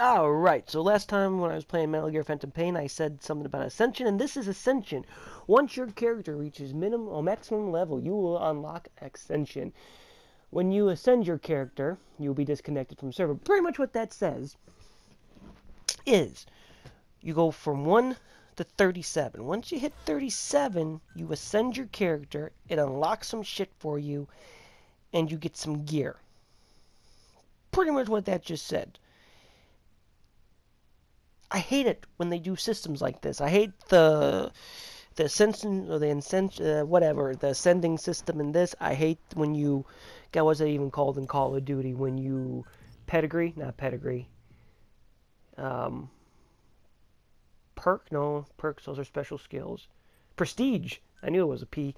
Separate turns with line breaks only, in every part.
Alright, so last time when I was playing Metal Gear Phantom Pain, I said something about Ascension, and this is Ascension. Once your character reaches minimum or maximum level, you will unlock Ascension. When you ascend your character, you'll be disconnected from the server. Pretty much what that says is you go from 1 to 37. Once you hit 37, you ascend your character, it unlocks some shit for you, and you get some gear. Pretty much what that just said. I hate it when they do systems like this. I hate the ascension or the whatever, the ascending system in this. I hate when you, God, what's that even called in Call of Duty? When you not pedigree. Perk? No, perks, those are special skills. Prestige. I knew it was a P.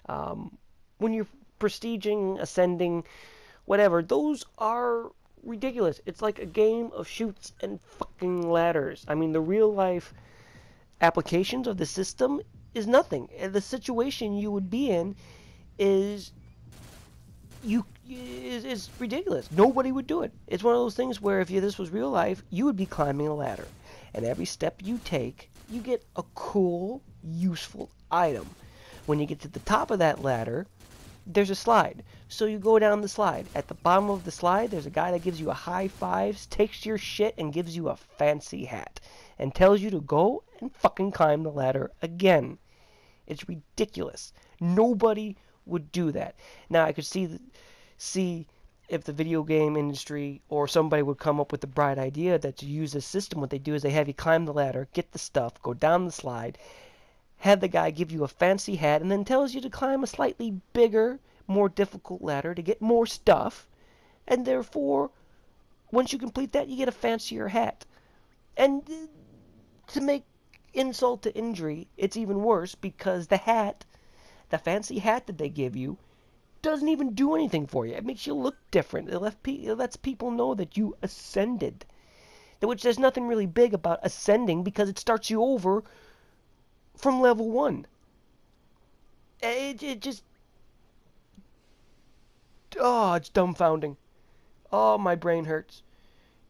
When you're prestiging, ascending, whatever, those are ridiculous. It's like a game of chutes and fucking ladders. I mean, the real life applications of the system is nothing. The situation you would be in is ridiculous. Nobody would do it. It's one of those things where if this was real life, you would be climbing a ladder, and every step you take, you get a cool, useful item. When you get to the top of that ladder, there's a slide. So you go down the slide. At the bottom of the slide, there's a guy that gives you a high fives, takes your shit, and gives you a fancy hat. And tells you to go and fucking climb the ladder again. It's ridiculous. Nobody would do that. Now, I could see if the video game industry or somebody would come up with the bright idea that to use this system, what they do is they have you climb the ladder, get the stuff, go down the slide, have the guy give you a fancy hat, and then tells you to climb a slightly bigger, more difficult ladder to get more stuff, and therefore, once you complete that, you get a fancier hat. And to make insult to injury, it's even worse because the hat, the fancy hat that they give you, doesn't even do anything for you. It makes you look different. It lets people know that you ascended. Which there's nothing really big about ascending because it starts you over from level 1. It just... Oh, it's dumbfounding. Oh, my brain hurts.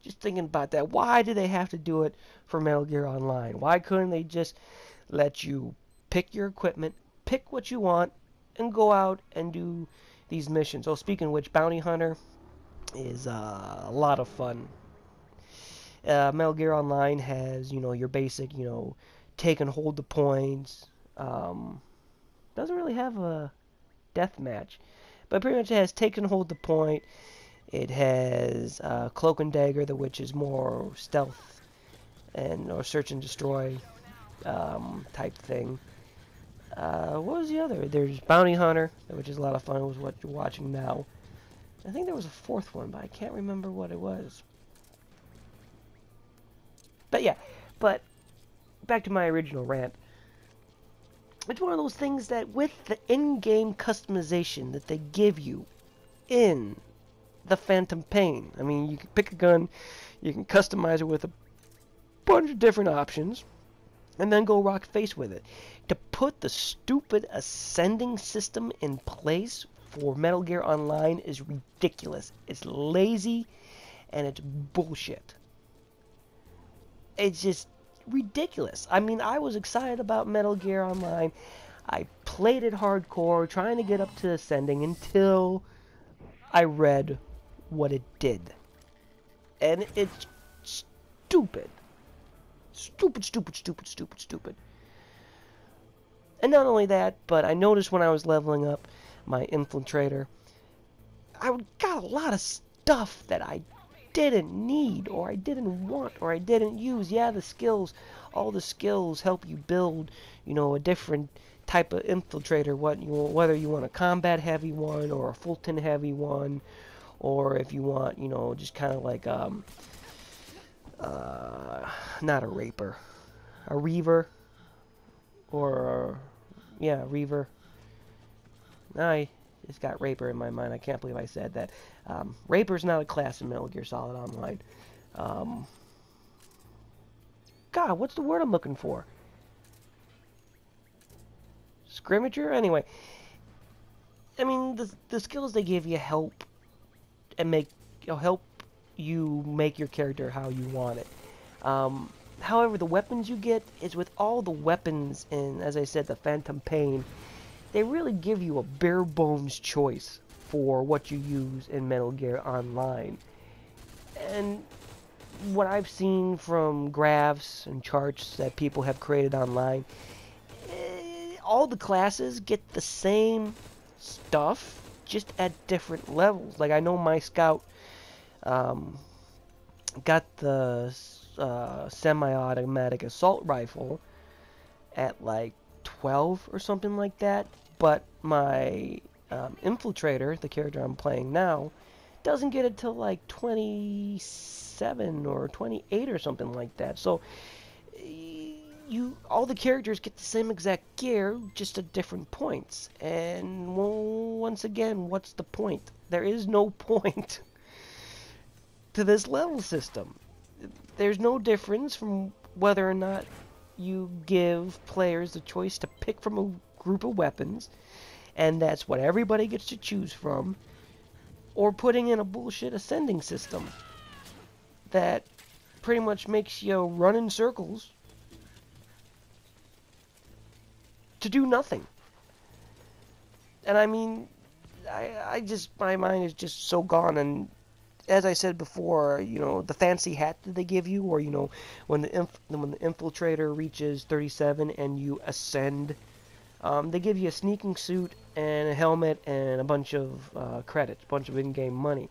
Just thinking about that. Why do they have to do it for Metal Gear Online? Why couldn't they just let you pick your equipment, pick what you want, and go out and do these missions? Oh, speaking of which, Bounty Hunter is a lot of fun. Metal Gear Online has, your basic, take and hold the points. Doesn't really have a death match, but pretty much it has take and hold the point. It has Cloak and Dagger, which is more stealth or search and destroy type thing. What was the other? There's Bounty Hunter, which is a lot of fun. It was what you're watching now. I think there was a fourth one, but I can't remember what it was. But yeah, back to my original rant. It's one of those things that with the in-game customization that they give you in the Phantom Pain, I mean, you can pick a gun, you can customize it with a bunch of different options, and then go rock face with it. To put the stupid ascending system in place for Metal Gear Online is ridiculous. It's lazy, and it's bullshit. It's just ridiculous. I mean, I was excited about Metal Gear Online. I played it hardcore, trying to get up to ascending until I read what it did. And it's stupid. Stupid, stupid, stupid, stupid, stupid. And not only that, but I noticed when I was leveling up my infiltrator, I got a lot of stuff that I didn't need, or I didn't want, or I didn't use. Yeah, the skills, all the skills help you build, a different type of infiltrator, whether you want a combat heavy one, or a Fulton heavy one, or if you want, just kind of like, not a raper, a reaver, or, yeah, reaver. I just got raper in my mind. I can't believe I said that. Raper's not a class in Metal Gear Solid Online. God, what's the word I'm looking for? Scrimmager? Anyway, I mean, the skills they give you help and help you make your character how you want it. However, the weapons you get is with all the weapons in, as I said, the Phantom Pain, they really give you a bare bones choice for what you use in Metal Gear Online. And what I've seen from graphs and charts that people have created online, all the classes get the same stuff, just at different levels. Like, I know my scout got the semi-automatic assault rifle at like 12 or something like that, but my infiltrator, the character I'm playing now, doesn't get it till like 27 or 28 or something like that. So all the characters get the same exact gear, just at different points. And well, once again, what's the point? There is no point to this level system. There's no difference from whether or not you give players the choice to pick from a group of weapons, and that's what everybody gets to choose from, or putting in a bullshit ascending system that pretty much makes you run in circles to do nothing. And I mean, I just, my mind is just so gone. And as I said before, you know, the fancy hat that they give you, or, you know, when the infiltrator reaches 37 and you ascend, they give you a sneaking suit and a helmet and a bunch of credits, a bunch of in-game money.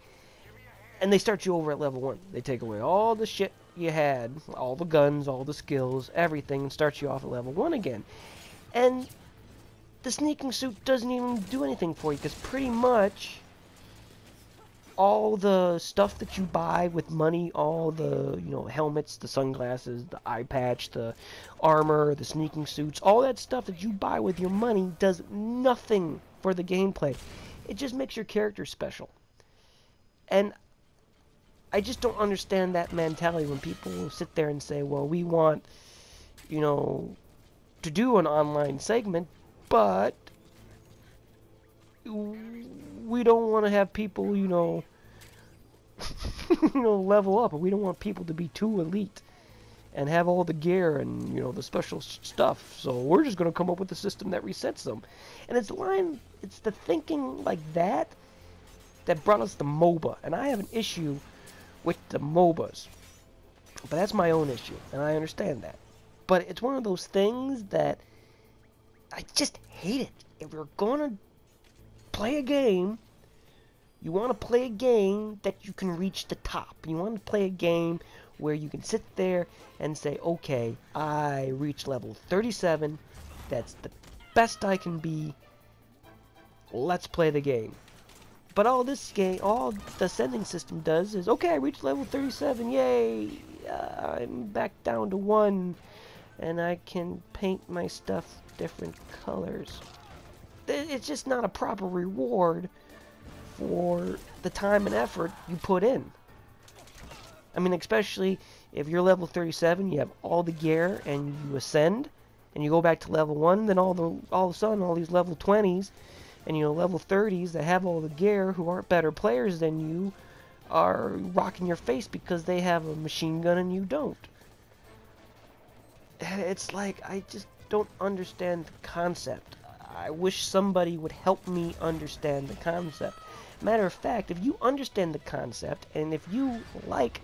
And they start you over at level 1. They take away all the shit you had, all the guns, all the skills, everything, and start you off at level 1 again. And the sneaking suit doesn't even do anything for you, because pretty much all the stuff that you buy with money, all the, you know, helmets, the sunglasses, the eye patch, the armor, the sneaking suits, all that stuff that you buy with your money does nothing for the gameplay. It just makes your character special. And I just don't understand that mentality when people sit there and say, well, we want, you know, to do an online segment, but we don't want to have people, you know, level up, and we don't want people to be too elite and have all the gear and, you know, the special stuff. So we're just going to come up with a system that resets them. And it's the thinking like that brought us the MOBA. And I have an issue with the MOBAs, but that's my own issue, and I understand that. But it's one of those things that I just hate it. If you're gonna play a game, you want to play a game that you can reach the top. You want to play a game where you can sit there and say, okay, I reached level 37. That's the best I can be. Let's play the game. But all the ascending system does is, okay, I reached level 37, yay, I'm back down to 1, and I can paint my stuff different colors. It's just not a proper reward for the time and effort you put in. I mean, especially if you're level 37, you have all the gear, and you ascend, and you go back to level 1, then all of a sudden, all these level 20s, and, you know, level 30s that have all the gear, who aren't better players than you, are rocking your face because they have a machine gun and you don't. It's like, I just don't understand the concept. I wish somebody would help me understand the concept. Matter of fact, if you understand the concept, and if you like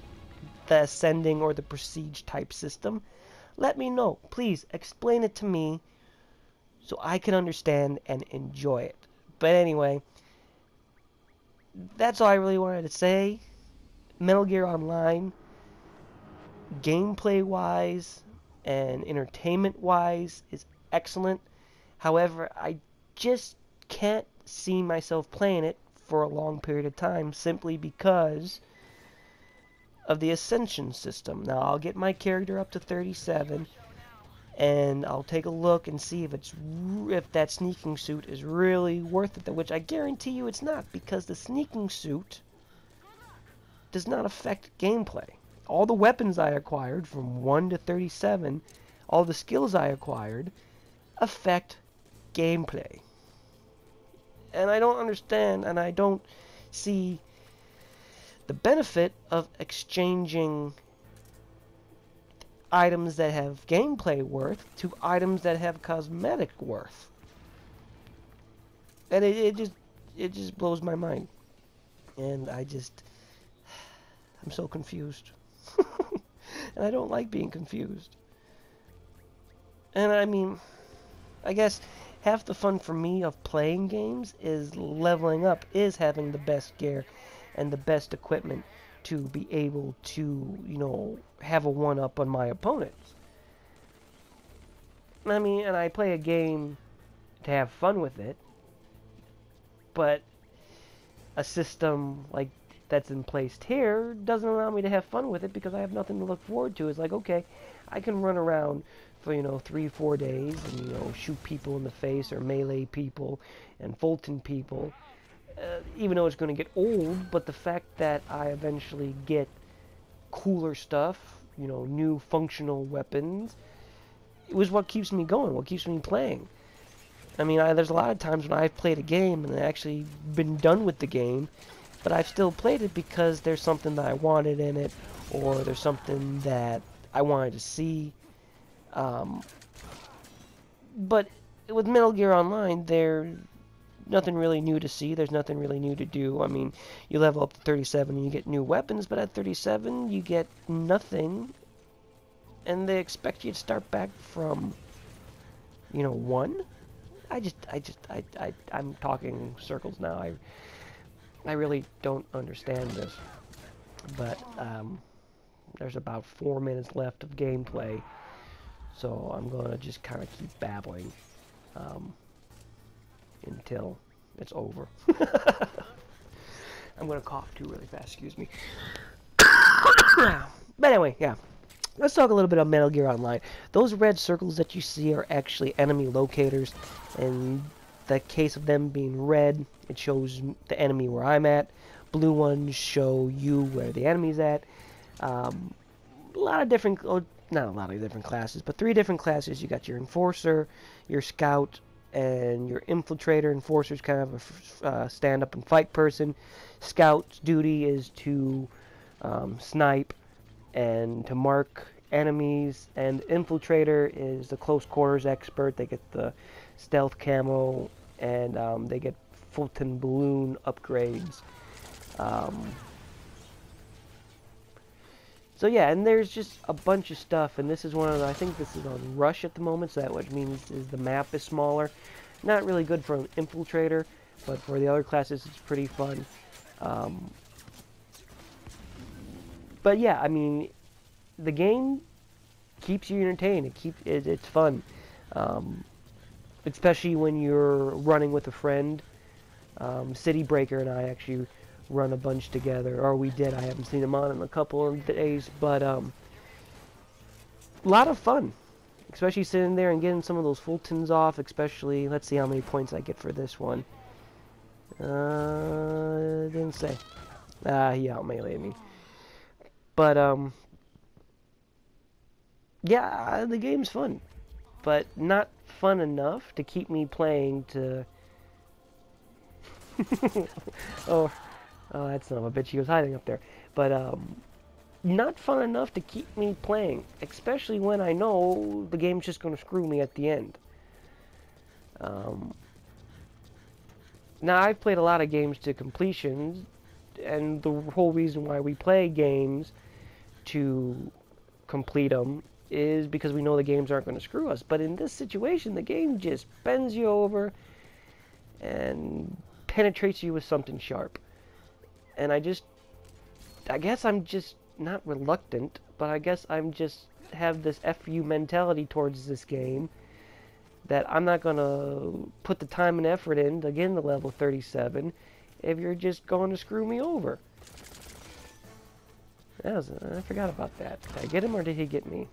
the ascending or the prestige type system, let me know. Please explain it to me so I can understand and enjoy it. But anyway, that's all I really wanted to say. Metal Gear Online, gameplay-wise and entertainment-wise, is excellent. However, I just can't see myself playing it for a long period of time, simply because of the Ascension system. Now, I'll get my character up to 37, and I'll take a look and see if that sneaking suit is really worth it, which I guarantee you it's not, because the sneaking suit does not affect gameplay. All the weapons I acquired from 1 to 37, all the skills I acquired, affect gameplay. And I don't understand, and I don't see the benefit of exchanging items that have gameplay worth to items that have cosmetic worth. And it just blows my mind. And I'm so confused. And I don't like being confused. And I mean, I guess half the fun for me of playing games is leveling up, is having the best gear and the best equipment to be able to, you know, have a one-up on my opponents. I mean, and I play a game to have fun with it, but a system like that's in place here doesn't allow me to have fun with it because I have nothing to look forward to. It's like, okay, I can run around for, you know, 3-4 days and, you know, shoot people in the face or melee people and Fulton people, even though it's going to get old. But the fact that I eventually get cooler stuff, you know, new functional weapons, it was what keeps me going, what keeps me playing. I mean, there's a lot of times when I've played a game and actually been done with the game, but I've still played it because there's something that I wanted in it, or there's something that I wanted to see. But with Metal Gear Online, there's nothing really new to see. There's nothing really new to do. I mean, you level up to 37 and you get new weapons, but at 37 you get nothing, and they expect you to start back from, you know, 1. I'm talking circles now. I really don't understand this. But there's about 4 minutes left of gameplay, so I'm gonna just kind of keep babbling until it's over. I'm gonna cough too really fast. Excuse me. But anyway, yeah. Let's talk a little bit about Metal Gear Online. Those red circles that you see are actually enemy locators. In the case of them being red, it shows the enemy where I'm at. Blue ones show you where the enemy's at. A lot of different, not a lot of different classes, but 3 different classes. You got your Enforcer, your Scout, and your Infiltrator. Enforcer's kind of a stand-up and fight person. Scout's duty is to snipe and to mark enemies, and Infiltrator is the close quarters expert. They get the stealth camo, and they get Fulton balloon upgrades. So yeah, and there's just a bunch of stuff, and this is one of the, I think this is on Rush at the moment, so that which means is the map is smaller. Not really good for an Infiltrator, but for the other classes it's pretty fun. But yeah, I mean, the game keeps you entertained. It's fun, especially when you're running with a friend. City Breaker and I actually run a bunch together, or we did. I haven't seen him on in a couple of days, but a lot of fun, especially sitting there and getting some of those Fultons off. Especially, let's see how many points I get for this one. Didn't say. He out meleeed me. But, yeah, the game's fun, but not fun enough to keep me playing to... oh, that son of a bitch, he was hiding up there. But, not fun enough to keep me playing, especially when I know the game's just going to screw me at the end. Now, I've played a lot of games to completion, and the whole reason why we play games to complete them is because we know the games aren't going to screw us. But in this situation, the game just bends you over and penetrates you with something sharp. And I guess I'm just not reluctant, but I guess I'm just have this FU mentality towards this game that I'm not going to put the time and effort in to get into level 37 if you're just going to screw me over. I forgot about that. Did I get him or did he get me?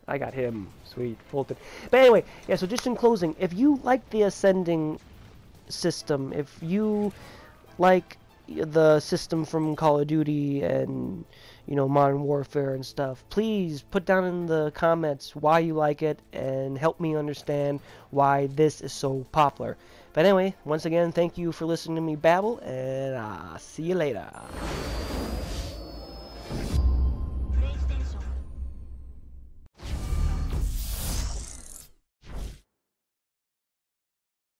I got him. Sweet. Fulton. But anyway, yeah, so just in closing, if you like the ascending system, if you like the system from Call of Duty and, you know, Modern Warfare and stuff, please put down in the comments why you like it and help me understand why this is so popular. But anyway, once again, thank you for listening to me babble, and I'll see you later.